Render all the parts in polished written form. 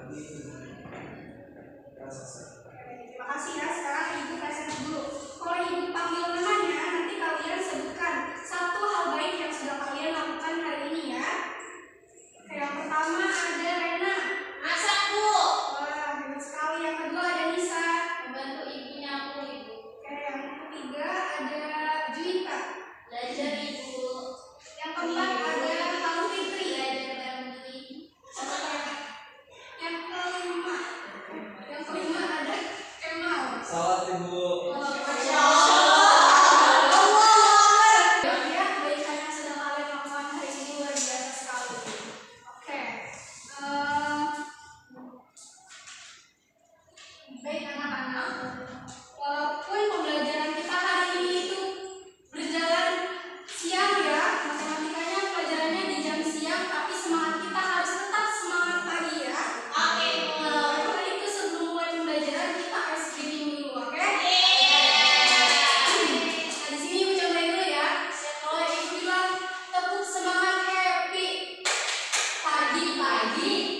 Terima kasih ya. Sekarang Ibu presentasi dulu. Kalau Ibu panggil namanya, nanti kalian sebutkan satu hal baik yang sudah kalian lakukan hari ini ya. Oke, yang pertama ada Rena. Masak, Bu. Wah, hebat sekali. Yang kedua ada Nisa. Membantu ibu nyapu, Ibu. Oke, yang ketiga ada Juwita. Belajar, Ibu. Yang keempat ada Kamu Fitri. Belajar bantuin. Yang kelima ada Kemal. Salat Ibu. Masya Allah. Ya, kebaikan yang sudah kalian lakukan hari ini luar biasa sekali. Oke, baik anak-anak, walaupun pembelajaran kita hari ini itu berjalan siang ya, matematikanya pelajarannya di jam siang, tapi semangat kita harus tetap semangat pagi ya. Oke, Bu. Karena itu sebelum mulai pembelajaran kita harus reading dulu, oke? Nah, di sini Ibu cobain dulu ya. Kalau Ibu bilang tepuk semangat happy pagi-pagi,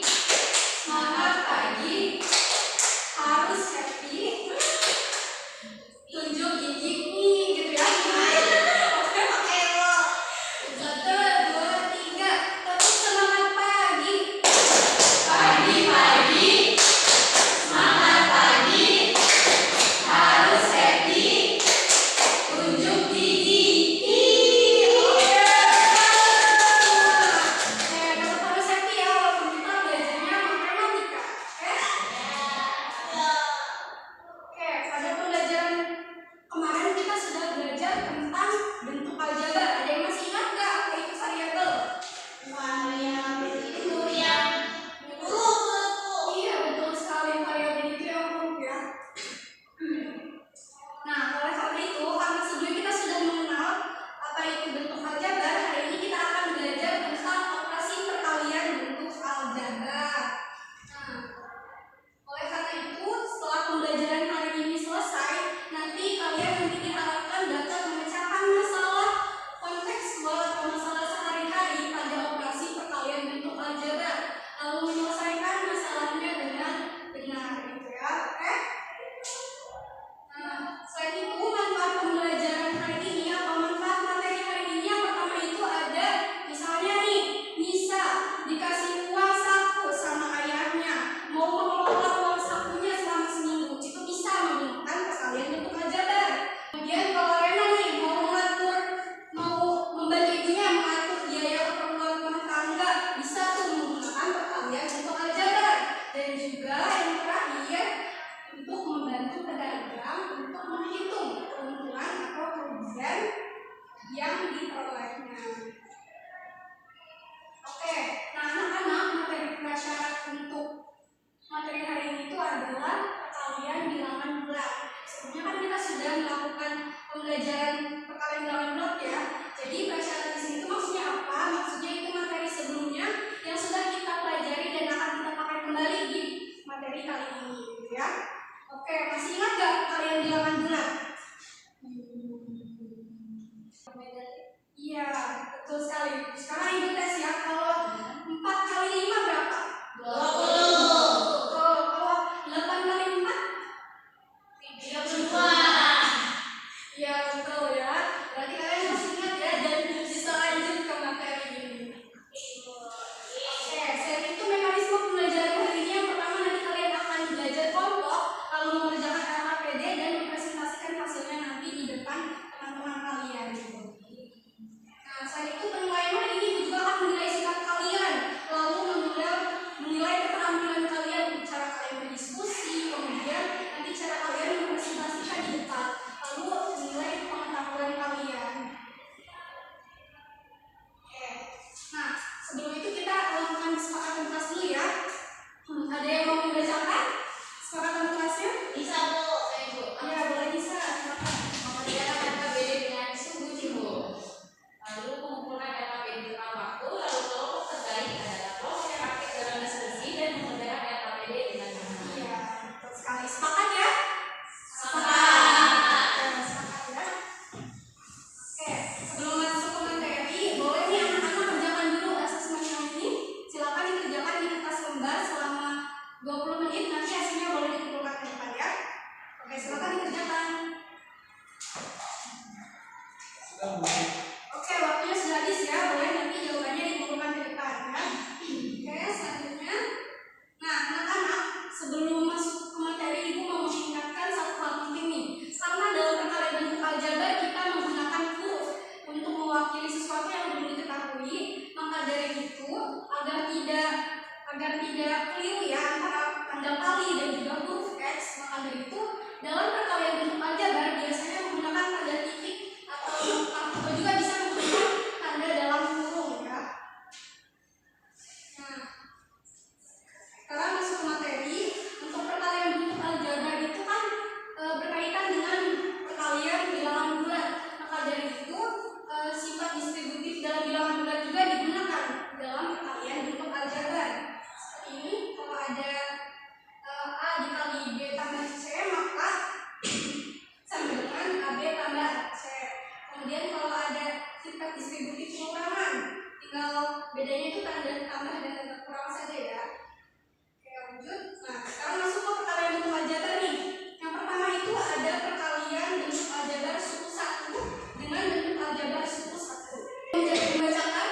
semangat pagi, harus happy, tunjuk gigi nih gitu ya. Oke, Bu. 1, 2, 3, tepuk semangat pagi. Pagi-pagi, semangat pagi, harus happy, tunjuk gigi. Oke, tetap harus happy ya walaupun kita belajarnya matematika. Oke, pada pembelajaran kemarin kita sudah belajar tentang bentuk aljabar. Ada yang masih ingat nggak apa itu variabel? Itu yang huruf. Iya, betul sekali, variabel itu yang huruf ya. Nah, oleh karena itu, karena sebelum kita sudah mengenal apa itu bentuk aljabar, hari ini kita akan belajar tentang operasi perkalian bentuk aljabar. Nah, oleh karena itu, setelah pembelajaran hari ini selesai, nanti kalian diharapkan dapat memecahkan masalah kontekstual atau masalah sehari-hari pada operasi perkalian bentuk aljabar, lalu menyelesaikan masalahnya dengan benar, gitu ya, oke? Nah, selain itu, manfaat pembelajaran hari ini atau manfaat materi hari ini yang pertama itu ada, misalnya nih, Nisa dikasih uang saku sama ayahnya, mau mengelola uang sakunya selama seminggu, itu bisa memberikan perkalian bentuk aljabar. Kemudian kalau Rena nih mau membantu ibunya mengatur biaya keperluan rumah tangga, bisa tuh menggunakan perkalian bentuk aljabar. Dan juga yang terakhir, untuk membantu pedagang untuk menghitung keuntungan atau kerugian yang diperolehnya. Oke, nah anak-anak, materi prasyarat untuk materi hari ini itu adalah perkalian bilangan bulat. Sebelumnya kan kita sudah melakukan pembelajaran perkalian bilangan bulat ya. Jadi prasyarat di sini itu maksudnya apa? Maksudnya itu materi sebelumnya yang sudah kita pelajari dan akan kita pakai kembali di materi kali ini, gitu ya. Oke, masih ingat nggak perkalian bilangan bulat? Iya, betul sekali. Sekarang Ibu tes ya, kalau 4 kali 5 berapa? 20. Betul. Kalau 8 kali 4? 32. Iya, betul ya. Berarti kalian masih ingat ya dan bisa lanjut ke materi ini. Oke, selain itu mekanisme pembelajaran hari ini yang pertama nanti kalian akan belajar kelompok, lalu mengerjakan LHPD dan mempresentasikan hasilnya nanti di depan teman-teman kalian gitu. Nah, selain itu penilaian hari ini juga akan menilai Oke, waktunya sudah habis ya. Boleh nanti jawabannya dikumpulkan ke depan ya. Oke, selanjutnya. Nah, anak-anak, sebelum masuk ke materi, Ibu mau mengingatkan satu hal penting nih. Karena dalam perkalian bentuk aljabar kita menggunakan huruf untuk mewakili sesuatu yang belum diketahui, maka dari itu agar tidak keliru ya antara tanda kali dan juga huruf X, maka dari itu dalam perkalian bentuk aljabar biasanya menggunakan tanda titik atau juga bisa menggunakan tanda dalam kurung ya. Nah, sekarang masuk ke materi. Untuk perkalian bentuk aljabar itu kan berkaitan dengan perkalian bilangan bulat. Maka dari itu sifat distributif dalam bilangan bulat juga digunakan dalam perkalian bentuk aljabar. Seperti ini, kalau ada A dikali B tambah C, maka sama dengan AB tambah C. Kemudian kalau ada sifat distributif pengurangan, tinggal bedanya itu tanda tambah dan tanda kurang saja ya. Oke, lanjut. Nah, sekarang masuk ke perkalian bentuk aljabar nih. Yang pertama itu ada perkalian bentuk aljabar suku 1 dengan bentuk aljabar suku 1. Menjadi membacakan?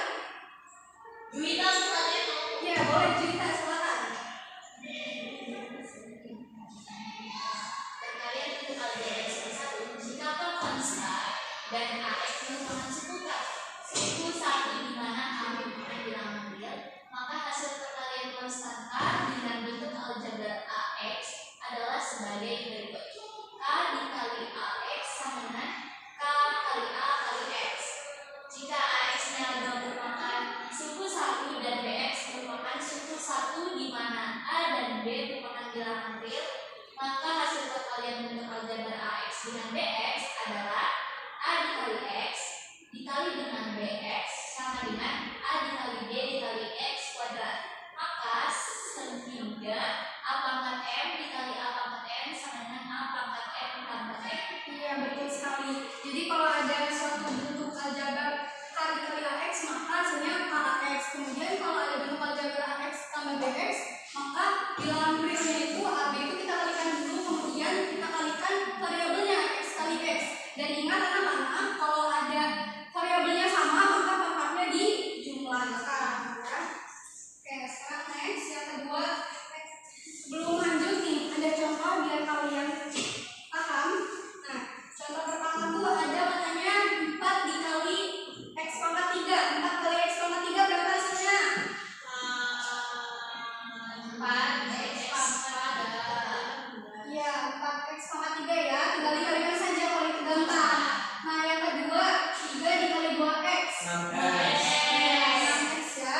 Juwita Surateno. Ya, boleh cerita, silakan. Perkalian bentuk aljabar suku 1 jika P konstan dan AX merupakan suku 1 di mana A merupakan bilangan real, maka hasil perkalian konstanta dengan bentuk aljabar AX adalah sebagai berikut. K dikali AX sama dengan K kali A kali X. Jika AX-nya merupakan suku 1 dan BX merupakan suku 1 di mana A dan B merupakan bilangan real, maka hasil perkalian bentuk aljabar AX dengan BX adalah A dikali X dikali dengan BX sama dengan A dikali B dikali X kuadrat. Maka sehingga A pangkat M dikali A pangkat N sama dengan A pangkat M tambah M. Iya, betul sekali. Jadi kalau ada suatu bentuk aljabar K dikali AX, maka hasilnya KAX. Kemudian kalau ada bentuk aljabar AX tambah BX, maka bilangan realnya itu AB itu kita kalikan dulu, kemudian kita kalikan variabelnya X kali X. Dan ingat anak-anak, kalau ada variabelnya sama, maka pangkatnya dijumlahkan ya. Oke, sekarang next yang kedua. Sebelum lanjut nih, ada contoh biar kalian paham. Nah, contoh pertama tuh ada katanya 4 dikali X pangkat 3. 4 kali X pangkat 3 berapa hasilnya? 4X pangkat 3. Iya, 4X pangkat 3 ya. Tinggal dikalikan saja kalau itu gampang. Nah, yang kedua 3 dikali 2X. 6X ya.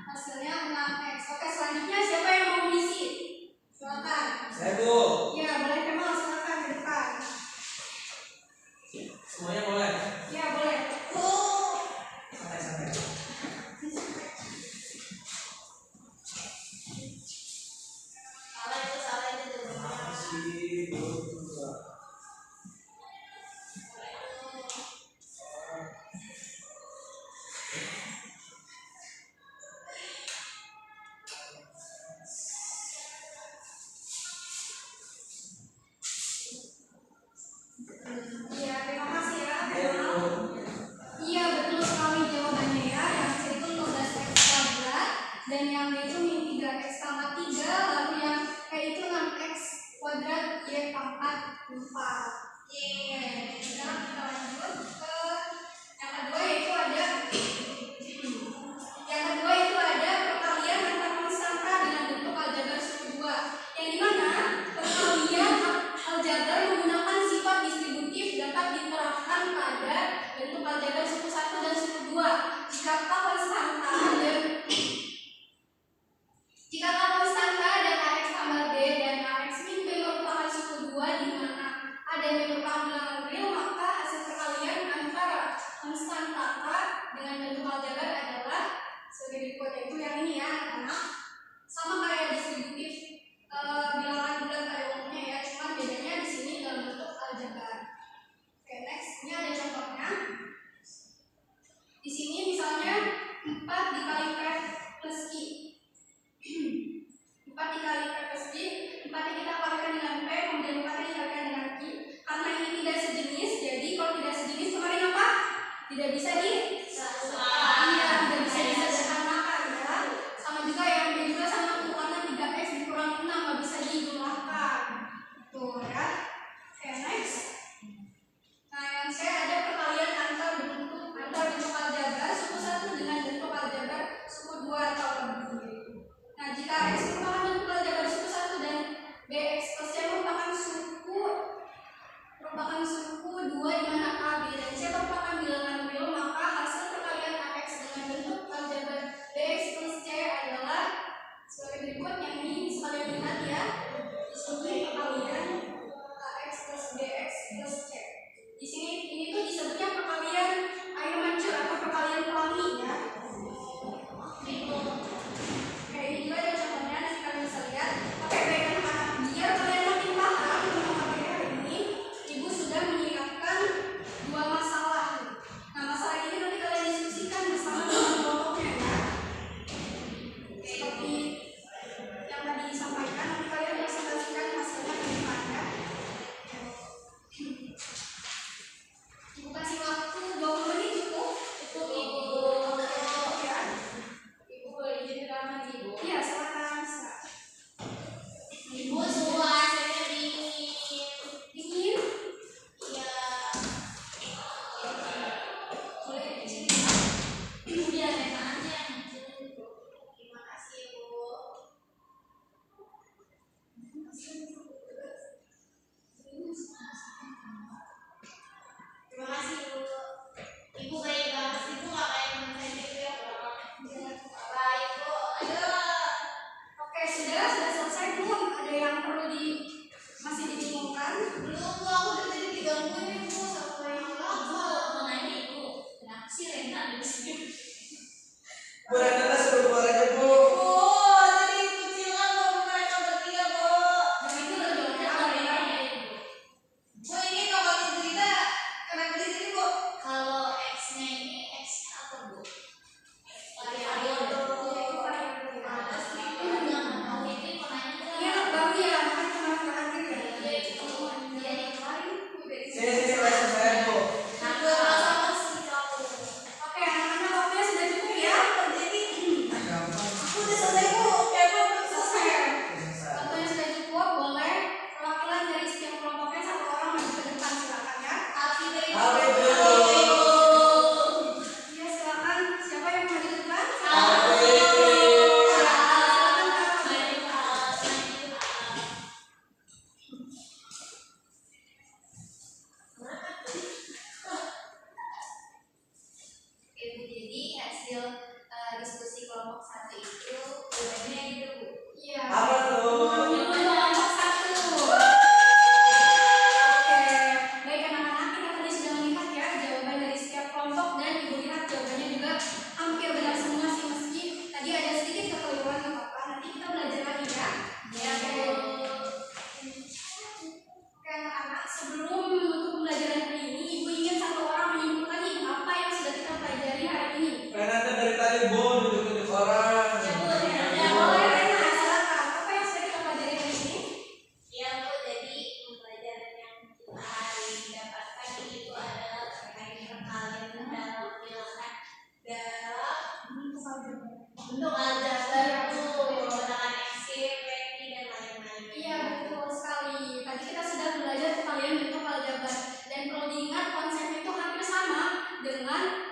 Hasilnya 6X. Oke, selanjutnya siapa yang mau mengisi? Silakan. Saya Bu. Iya, boleh Kemal, silakan ke depan. Semuanya boleh. Iya, boleh. Santai-santai. Salah itu Apa sih Bu? Iya, terima kasih ya. Ayo Bu. Iya, betul sekali jawabannya ya. Yang C itu 15X kuadrat dan yang D itu min 3X pangkat 3, lalu yang E itu 6X kuadrat Y pangkat 4. Sekarang kita lanjut ke yang kedua, yaitu ada perkalian antar konstanta dengan bentuk aljabar suku 2. Yang dimana perkalian aljabar menggunakan sifat distributif dapat diterapkan pada bentuk aljabar suku 1 dan suku 2 jika K konstanta dan AX tambah B dan AX min B merupakan suku 2 di mana A dan B merupakan bilangan real, maka hasil perkalian antara konstanta K dengan bentuk aljabar adalah sebagai berikut, yaitu yang ini ya anak-anak. Sama kayak distributif bilangan bulat pada umumnya ya, cuma bedanya di sini dalam bentuk aljabar. Oke, next, ini ada contohnya. Di sini misalnya adalah terkait perkalian dalam bilangan dalam bentuk aljabar itu menggunakan eksim, reki, dan lain-lain. Iya, betul sekali. Tadi kita sudah belajar perkalian bentuk aljabar dan perlu diingat konsepnya itu hampir sama dengan